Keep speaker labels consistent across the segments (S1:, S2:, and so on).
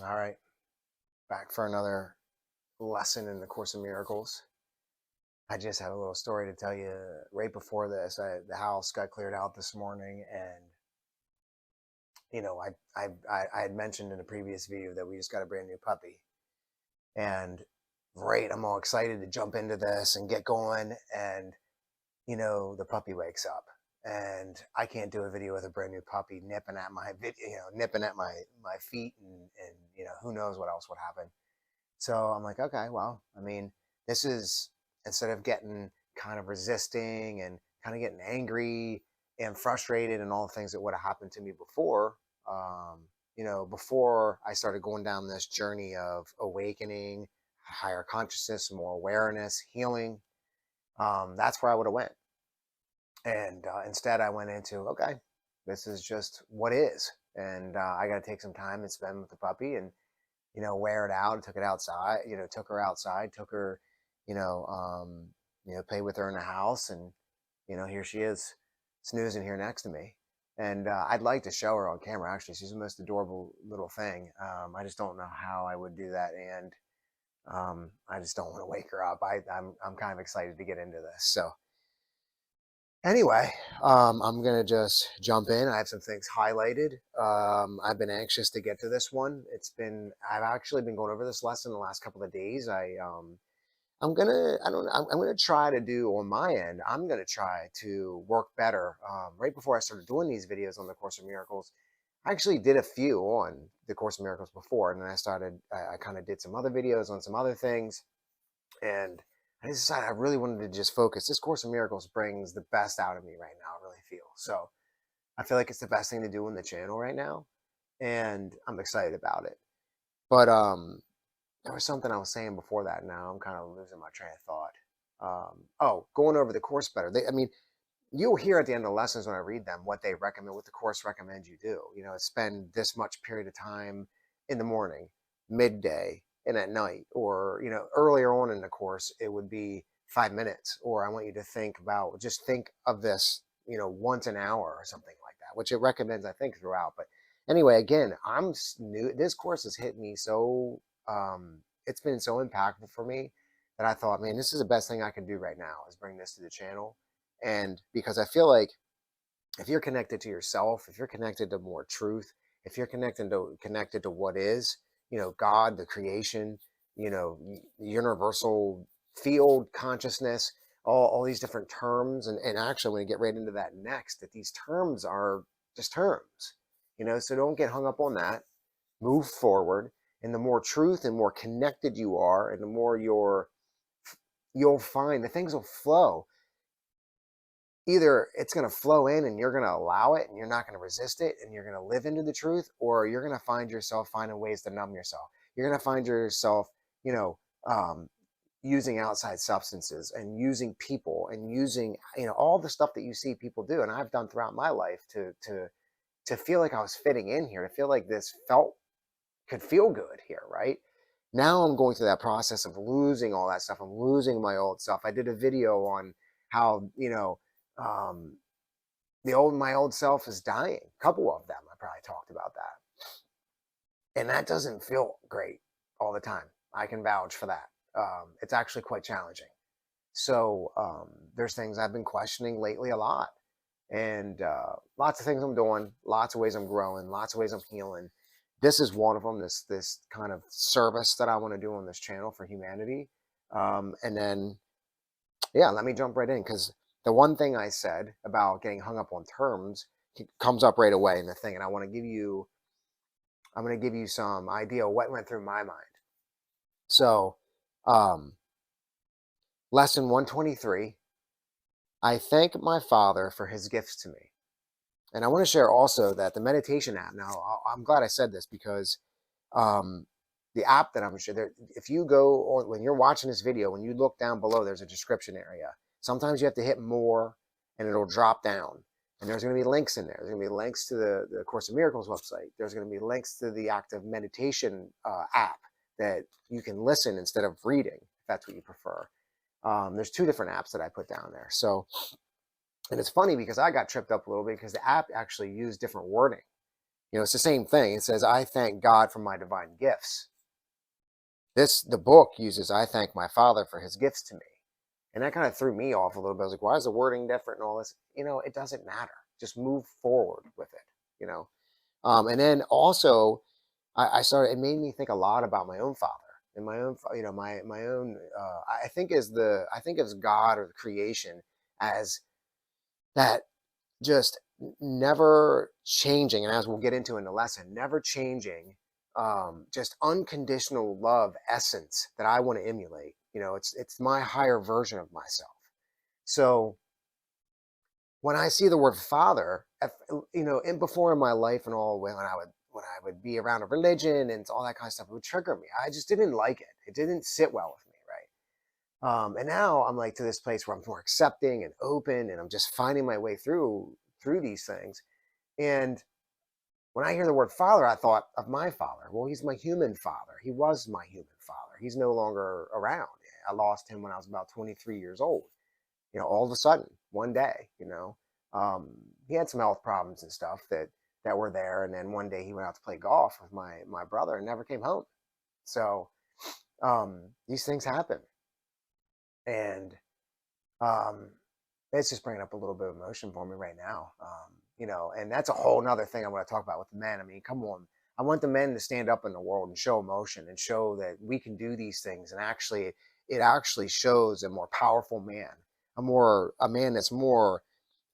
S1: All right, back for another lesson in the Course of Miracles. I just had a little story to tell you right before this. The house got cleared out this morning, and I had mentioned in a previous video that we just got a brand new puppy, and right, I'm all excited to jump into this and get going, and the puppy wakes up, and I can't do a video with a brand new puppy nipping at my nipping at my feet, and who knows what else would happen. So I'm like, okay, well, I mean, this is instead of getting kind of resisting and kind of getting angry and frustrated and all the things that would have happened to me before, um, before I started going down this journey of awakening, higher consciousness, more awareness, healing, that's where I would have went. And instead, I went into, okay, this is just what is, and I got to take some time and spend with the puppy and wear it out. Took it outside, took her outside, took her, you know, um, played with her in the house, and here she is, snoozing here next to me. And I'd like to show her on camera. Actually, she's the most adorable little thing. I just don't know how I would do that, and I just don't want to wake her up. I'm kind of excited to get into this. So anyway, I'm gonna just jump in. I have some things highlighted. I've been anxious to get to this one. I've actually been going over this lesson the last couple of days. I'm gonna, I don't know, I'm gonna try to do on my end. I'm gonna try to work better. Right before I started doing these videos on the Course of Miracles, I actually did a few on the Course of Miracles before, and then I kind of did some other videos on some other things, and I decided I really wanted to just focus. This Course of Miracles brings the best out of me right now, I really feel. So I feel like it's the best thing to do on the channel right now, and I'm excited about it. But there was something I was saying before that. Now I'm kind of losing my train of thought. Going over the course better. You'll hear at the end of the lessons when I read them what they recommend, what the course recommends you do. Spend this much period of time in the morning, midday, and at night, or earlier on in the course it would be 5 minutes, or I want you to just think of this once an hour or something like that, which it recommends I think throughout. But anyway, again, I'm new. This course has hit me so it's been so impactful for me that I thought, man, this is the best thing I can do right now is bring this to the channel. And because I feel like if you're connected to yourself, if you're connected to more truth, if you're connected to what is, God, the creation, universal field consciousness, all these different terms, and actually I'm going to get right into that next, that these terms are just terms, so don't get hung up on that. Move forward, and the more truth and more connected you are, and the more you'll find the things will flow. Either it's going to flow in and you're going to allow it and you're not going to resist it and you're going to live into the truth, or you're going to find yourself finding ways to numb yourself. You're going to find yourself, um, using outside substances and using people and using, all the stuff that you see people do. And I've done throughout my life to feel like I was fitting in here, to feel like this could feel good here, right? Now I'm going through that process of losing all that stuff. I'm losing my old stuff. I did a video on how, um, my old self is dying. A couple of them, I probably talked about that. And that doesn't feel great all the time. I can vouch for that. It's actually quite challenging. So there's things I've been questioning lately a lot. And lots of things I'm doing, lots of ways I'm growing, lots of ways I'm healing. This is one of them, this kind of service that I want to do on this channel for humanity. And then, yeah, let me jump right in, because the one thing I said about getting hung up on terms comes up right away in the thing, and I'm going to give you some idea of what went through my mind. So, lesson 123, I thank my Father for his gifts to me. And I want to share also that the meditation app, now I'm glad I said this, because the app that I'm going to share, if you go on, when you're watching this video, when you look down below, there's a description area. Sometimes you have to hit more and it'll drop down. And there's going to be links in there. There's going to be links to the Course of Miracles website. There's going to be links to the active meditation app that you can listen instead of reading, if that's what you prefer. There's 2 different apps that I put down there. So, and it's funny because I got tripped up a little bit because the app actually used different wording. It's the same thing. It says, I thank God for my divine gifts. The book uses, I thank my Father for his gifts to me. And that kind of threw me off a little bit. I was like, why is the wording different and all this? It doesn't matter. Just move forward with it. And then also, I started. It made me think a lot about my own father and my own, my own. I think as God or the creation as that just never changing, and as we'll get into in the lesson, never changing, just unconditional love essence that I want to emulate. It's my higher version of myself. So when I see the word father, in before in my life and all, when I would be around a religion and all that kind of stuff, it would trigger me. I just didn't like it. It didn't sit well with me, right? And now I'm like to this place where I'm more accepting and open, and I'm just finding my way through these things. And when I hear the word father, I thought of my father. Well, he's my human father. He was my human father. He's no longer around. I lost him when I was about 23 years old. All of a sudden, one day, he had some health problems and stuff that were there. And then one day he went out to play golf with my brother and never came home. So these things happen. And it's just bringing up a little bit of emotion for me right now. And that's a whole nother thing I want to talk about with the men. I mean, come on. I want the men to stand up in the world and show emotion and show that we can do these things. And it actually shows a more powerful man, a man that's more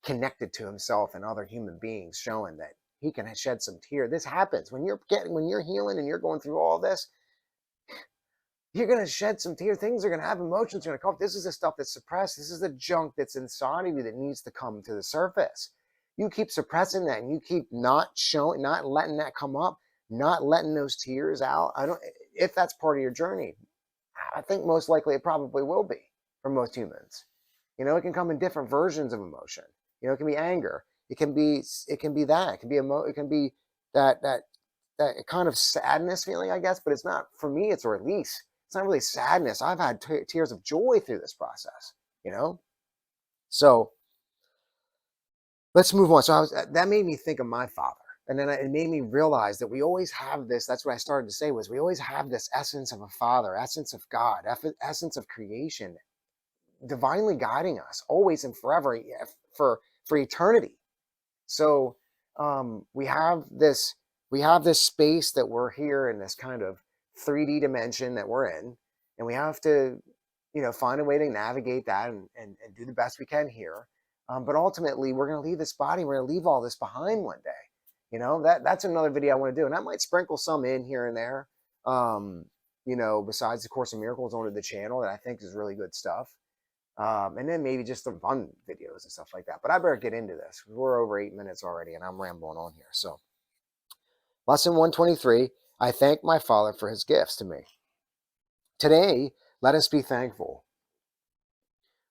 S1: connected to himself and other human beings, showing that he can shed some tears. This happens when you're healing and you're going through all this. You're going to shed some tears. Things are going to have emotions. You're going to come. This is the stuff that's suppressed. This is the junk that's inside of you that needs to come to the surface. You keep suppressing that and you keep not letting that come up, not letting those tears out. If that's part of your journey, I think most likely it probably will be for most humans. It can come in different versions of emotion. It can be anger. It can be that. It can be that kind of sadness feeling, I guess, but it's not, for me, it's a release. It's not really sadness. I've had tears of joy through this process, So let's move on. So that made me think of my father. And then it made me realize that we always have this. That's what I started to say, was we always have this essence of a father, essence of God, essence of creation, divinely guiding us always and forever, for eternity. So we have this space that we're here in, this kind of 3D dimension that we're in, and we have to find a way to navigate that and do the best we can here. But ultimately, we're going to leave this body. We're going to leave all this behind one day. That's another video I want to do, and I might sprinkle some in here and there. Besides the Course in Miracles onto the channel, that I think is really good stuff. And then maybe just some fun videos and stuff like that. But I better get into this. We're over 8 minutes already, and I'm rambling on here. So, lesson 123, I thank my Father for his gifts to me. Today, let us be thankful.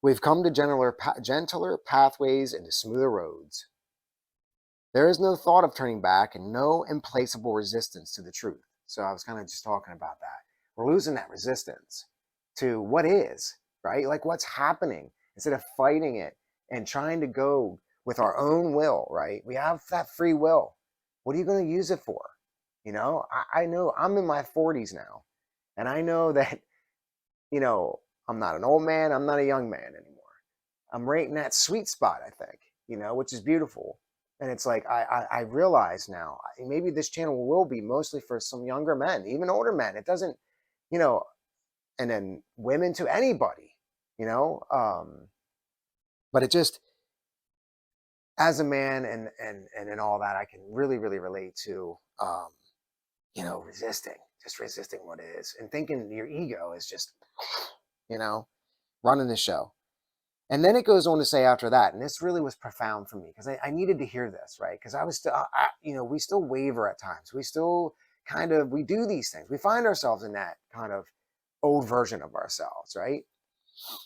S1: We've come to gentler pathways and to smoother roads. There is no thought of turning back and no implacable resistance to the truth. So I was kind of just talking about that. We're losing that resistance to what is, right? Like what's happening, instead of fighting it and trying to go with our own will, right? We have that free will. What are you going to use it for? I know I'm in my 40s now, and I know that, I'm not an old man. I'm not a young man anymore. I'm right in that sweet spot, I think, which is beautiful. And it's like, I realize now, maybe this channel will be mostly for some younger men, even older men. It doesn't, and then women, to anybody, but it just, as a man and all that, I can really, really relate to, resisting what is, and thinking your ego is just, running the show. And then it goes on to say after that, and this really was profound for me, because I needed to hear this, right? Because I was still, we still waver at times. We still we do these things. We find ourselves in that kind of old version of ourselves, right?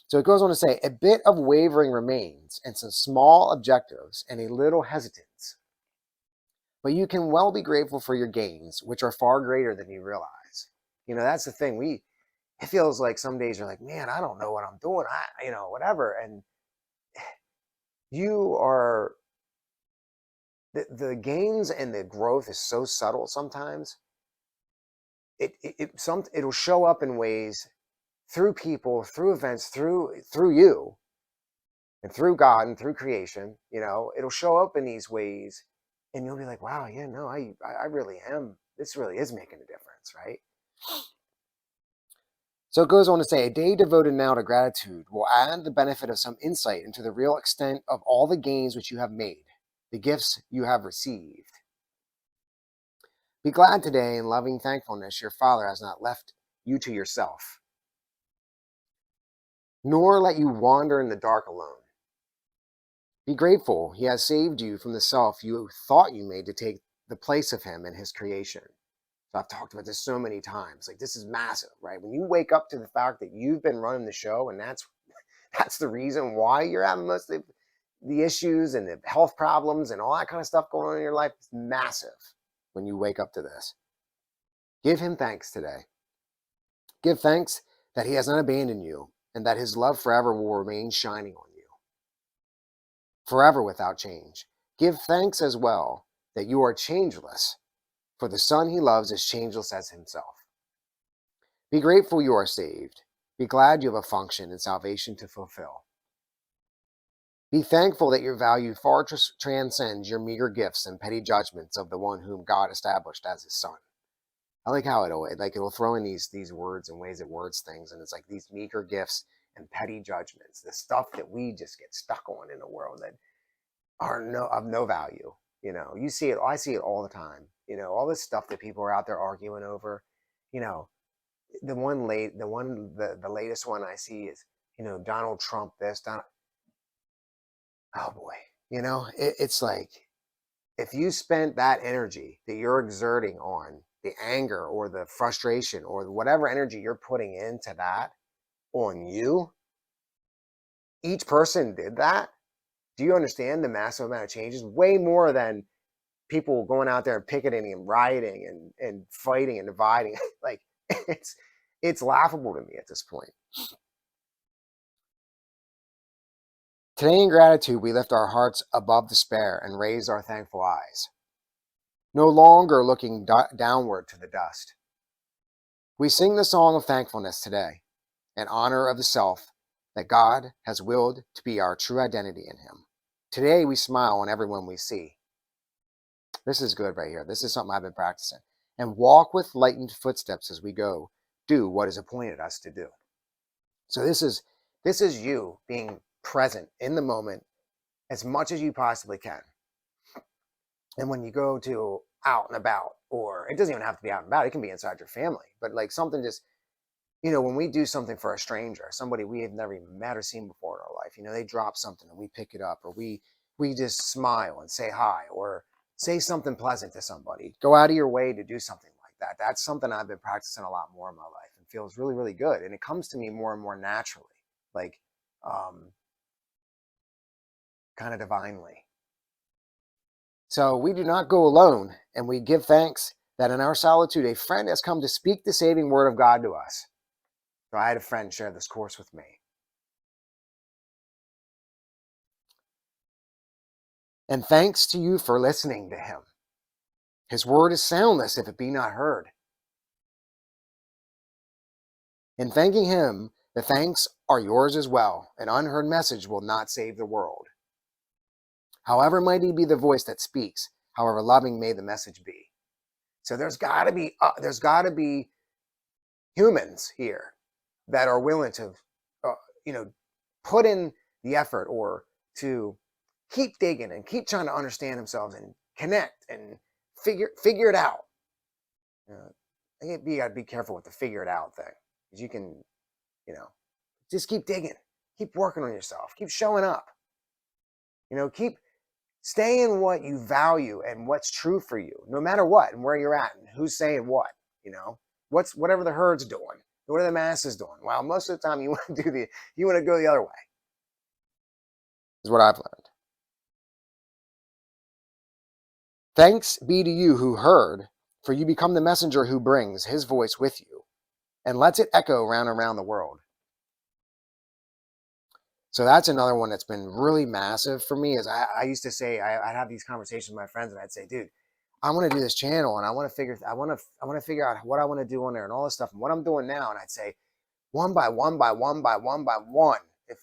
S1: So it goes on to say, a bit of wavering remains and some small objectives and a little hesitance. But you can well be grateful for your gains, which are far greater than you realize. That's the thing. It feels like some days you're like, man, I don't know what I'm doing. Whatever. And you are the gains and the growth is so subtle sometimes. It'll show up in ways through people, through events, through you, and through God and through creation. It'll show up in these ways, and you'll be like, wow, yeah, no, I really am. This really is making a difference, right? So it goes on to say, a day devoted now to gratitude will add the benefit of some insight into the real extent of all the gains which you have made, the gifts you have received. Be glad today in loving thankfulness your Father has not left you to yourself, nor let you wander in the dark alone. Be grateful he has saved you from the self you thought you made to take the place of him in his creation. So I've talked about this so many times. Like, this is massive, right? When you wake up to the fact that you've been running the show, and that's the reason why you're having most of the issues and the health problems and all that kind of stuff going on in your life, it's massive when you wake up to this. Give him thanks today. Give thanks that he has not abandoned you and that his love forever will remain shining on you, forever without change. Give thanks as well that you are changeless, for the Son he loves is changeless as himself. Be grateful you are saved. Be glad you have a function in salvation to fulfill. Be thankful that your value far transcends your meager gifts and petty judgments of the one whom God established as his Son. I like how it'll throw in these words and ways it words things, and it's like these meager gifts and petty judgments, the stuff that we just get stuck on in the world that are of no value. You see it. I see it all the time. All this stuff that people are out there arguing over. The latest one I see is Donald Trump this, oh boy, it's like, if you spent that energy that you're exerting on the anger or the frustration or whatever energy you're putting into that on you, each person did that. Do you understand the massive amount of changes? Way more than people going out there and picketing and rioting and fighting and dividing. Like, it's laughable to me at this point. Today in gratitude, we lift our hearts above despair and raise our thankful eyes, no longer looking downward to the dust. We sing the song of thankfulness today in honor of the self that God has willed to be our true identity in him. Today we smile on everyone we see. This is good right here. This is something I've been practicing. And walk with lightened footsteps as we go, do what is appointed us to do. So this is you being present in the moment as much as you possibly can. And when you go to out and about, or it doesn't even have to be out and about, it can be inside your family, but like something just, when we do something for a stranger, somebody we have never even met or seen before in our life, they drop something and we pick it up, or we just smile and say hi, or say something pleasant to somebody. Go out of your way to do something like that. That's something I've been practicing a lot more in my life and feels really, really good. And it comes to me more and more naturally, like kind of divinely. So we do not go alone, and we give thanks that in our solitude, a friend has come to speak the saving word of God to us. So I had a friend share this course with me. And thanks to you for listening to him. His word is soundless if it be not heard. In thanking him, the thanks are yours as well. An unheard message will not save the world. However mighty be the voice that speaks, however loving may the message be. So there's got to be humans here that are willing to, put in the effort, or to keep digging and keep trying to understand themselves and connect and figure it out. You got to be careful with the figure it out thing, because you can, just keep digging, keep working on yourself, keep showing up, keep staying what you value and what's true for you, no matter what and where you're at and who's saying what, whatever the herd's doing, what are the masses doing. Well, most of the time you want to go the other way, is what I've learned. Thanks be to you who heard, for you become the messenger who brings his voice with you and lets it echo round and round the world. So that's another one that's been really massive for me. Is I used to say I'd have these conversations with my friends, and I'd say, dude, I want to do this channel, and I want to figure out what I want to do on there and all this stuff, and what I'm doing now. And I'd say, one by one by one by one by one, if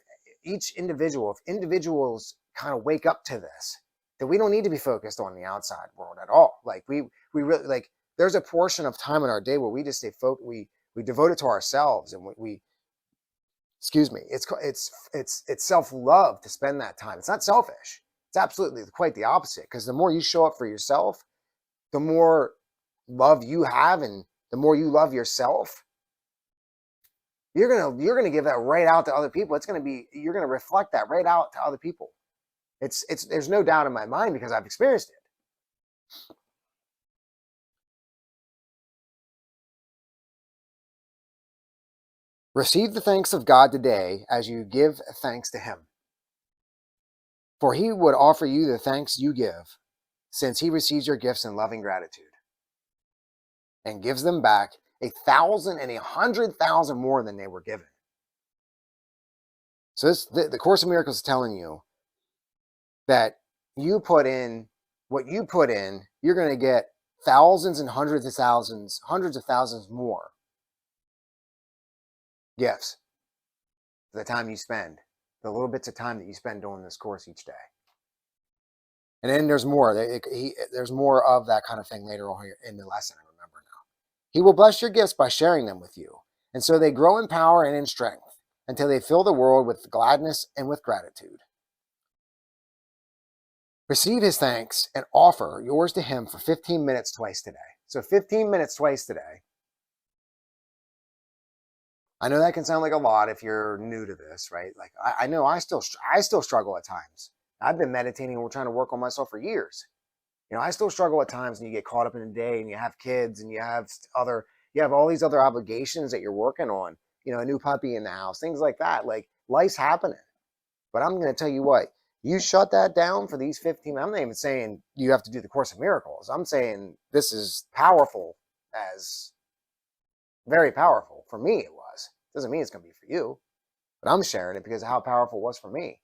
S1: individuals kind of wake up to this, that we don't need to be focused on the outside world at all. Like we really, like, there's a portion of time in our day where we just stay focused. We devote it to ourselves, and we excuse me, it's self-love to spend that time. It's not selfish. It's absolutely quite the opposite, because the more you show up for yourself, the more love you have, and the more you love yourself, you're gonna give that right out to other people. You're gonna reflect that right out to other people. It's there's no doubt in my mind, because I've experienced it. Receive the thanks of God today as you give thanks to him. For he would offer you the thanks you give, since he receives your gifts in loving gratitude and gives them back 1,000 and 100,000 more than they were given. So the Course in Miracles is telling you that you put in what you put in, you're going to get thousands and hundreds of thousands more gifts for the time you spend, the little bits of time that you spend doing this course each day. And then there's more. There's more of that kind of thing later on here in the lesson, I remember now. He will bless your gifts by sharing them with you, and so they grow in power and in strength until they fill the world with gladness and with gratitude. Receive his thanks and offer yours to him for 15 minutes twice today. So 15 minutes twice today. I know that can sound like a lot if you're new to this, right? Like I know I still struggle at times. I've been meditating and trying to work on myself for years. You know, I still struggle at times, and you get caught up in the day, and you have kids, and you have all these other obligations that you're working on. You know, a new puppy in the house, things like that. Like, life's happening. But I'm going to tell you what, you shut that down for these 15. I'm not even saying you have to do the Course of Miracles. I'm saying this is powerful, as very powerful. For me, it was. Doesn't mean it's going to be for you, but I'm sharing it because of how powerful it was for me.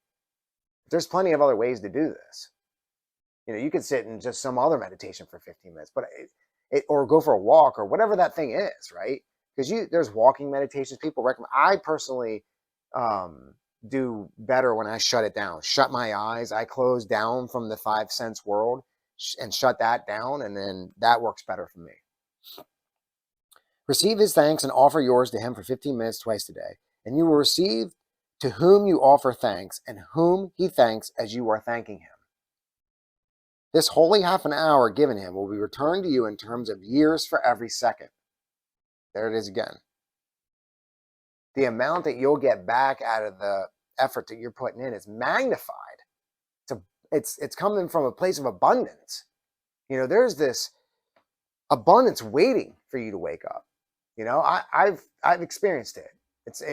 S1: There's plenty of other ways to do this. You know, you could sit in just some other meditation for 15 minutes, but or go for a walk or whatever that thing is, right? Because there's walking meditations people recommend. I personally do better when I shut it down, shut my eyes. I close down from the 5 sense world and shut that down, and then that works better for me. Receive his thanks and offer yours to him for 15 minutes twice a day, and you will receive to whom you offer thanks, and whom he thanks as you are thanking him. This holy half an hour given him will be returned to you in terms of years for every second. There it is again. The amount that you'll get back out of the effort that you're putting in is magnified. It's coming from a place of abundance. You know, there's this abundance waiting for you to wake up. You know, I've experienced it. It's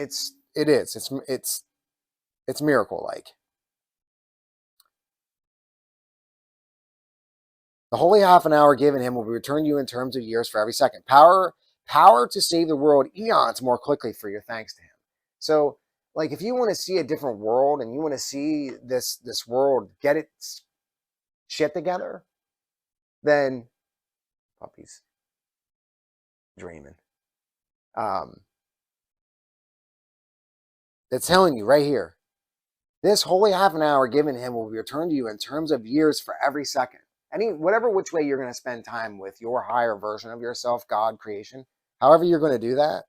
S1: miracle-like. The holy half an hour given him will be returned to you in terms of years for every second. Power to save the world eons more quickly for your thanks to him. So, like, if you want to see a different world, and you want to see this world get its shit together, then puppy's dreaming. It's telling you right here. This holy half an hour given him will be returned to you in terms of years for every second. Whatever which way you're going to spend time with your higher version of yourself, God, creation, however you're going to do that,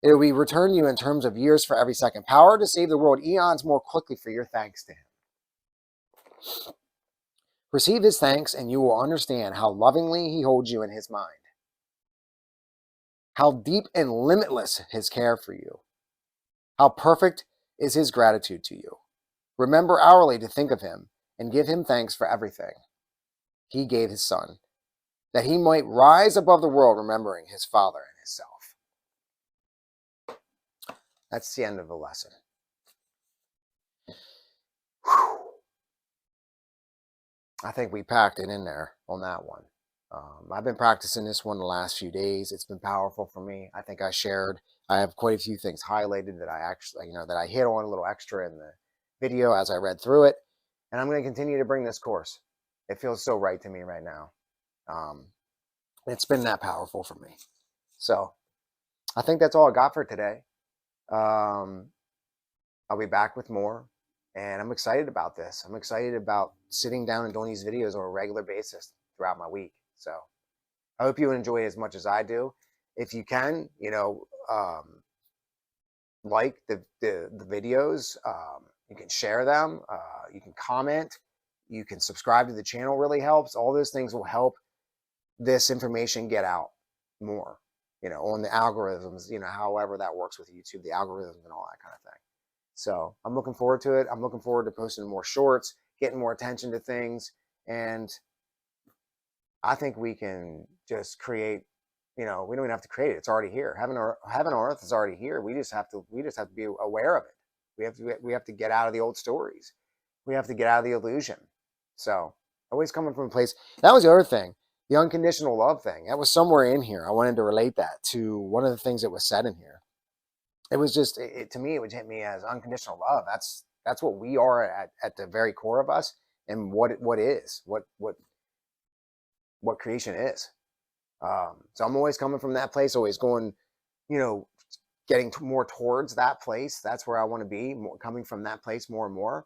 S1: it will be returned to you in terms of years for every second. Power to save the world eons more quickly for your thanks to him. Receive his thanks, and you will understand how lovingly he holds you in his mind, how deep and limitless his care for you, how perfect is his gratitude to you. Remember hourly to think of him and give him thanks for everything he gave his son, that he might rise above the world, remembering his Father and his self. That's the end of the lesson. Whew. I think we packed it in there on that one. I've been practicing this one the last few days. It's been powerful for me. I think I shared I have quite a few things highlighted that I actually, that I hit on a little extra in the video as I read through it. And I'm going to continue to bring this course. It feels so right to me right now. It's been that powerful for me. So I think that's all I got for today. I'll be back with more, and I'm excited about this. I'm excited about sitting down and doing these videos on a regular basis throughout my week. So I hope you enjoy it as much as I do. If you can, like the videos, you can share them, you can comment, you can subscribe to the channel, really helps. All those things will help this information get out more, on the algorithms, however that works with YouTube, the algorithms and all that kind of thing. So I'm looking forward to it. I'm looking forward to posting more shorts, getting more attention to things. And I think we can just create, we don't even have to create it. It's already here. Heaven on earth is already here. We just have to be aware of it. We have to get out of the old stories. We have to get out of the illusion. So always coming from a place. That was the other thing, the unconditional love thing. That was somewhere in here. I wanted to relate that to one of the things that was said in here. It was just, to me, it would hit me as unconditional love. That's what we are at the very core of us, and what creation is. So I'm always coming from that place, always going, getting more towards that place. That's where I want to be, coming from that place more and more.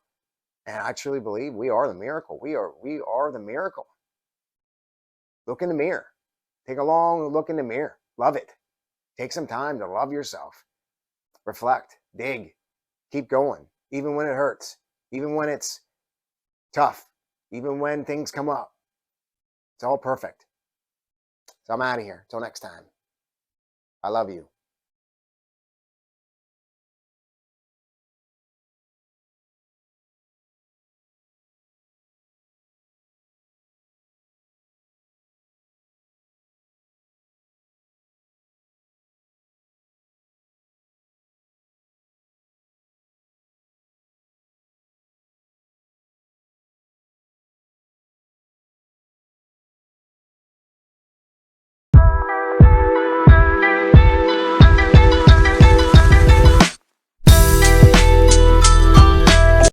S1: And I truly believe we are the miracle. We are the miracle. Look in the mirror. Take a long look in the mirror. Love it. Take some time to love yourself. Reflect, dig, keep going, even when it hurts, even when it's tough, even when things come up. It's all perfect. So I'm out of here. Till next time. I love you.